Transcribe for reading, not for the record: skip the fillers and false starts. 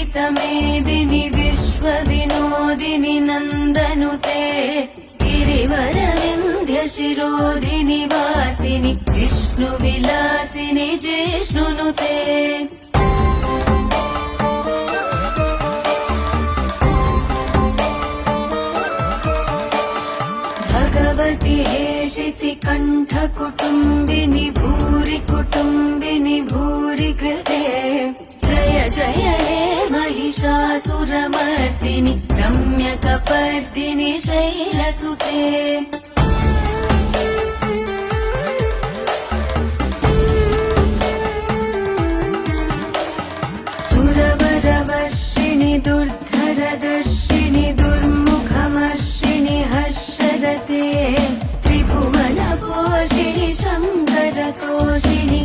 विदितमेदिनि विश्वविनोदिनि नन्दनुते गिरिवरविन्ध्यशिरोधिनि वासिनि विष्णुविलासिनि जिष्णुनुते भगवति हेशिति कण्ठकुटुम्बिनि भूरि कुटुम्बिनि भूरि कृते जय जय हे महिषासुरमर्दिनि रम्यकपर्दिनि शैलसुते सुरवरवर्षिणि दुर्धरदर्शिनि दुर्मुखमर्षिणि हर्षरते त्रिभुवनपोषिणि शङ्करतोषिणि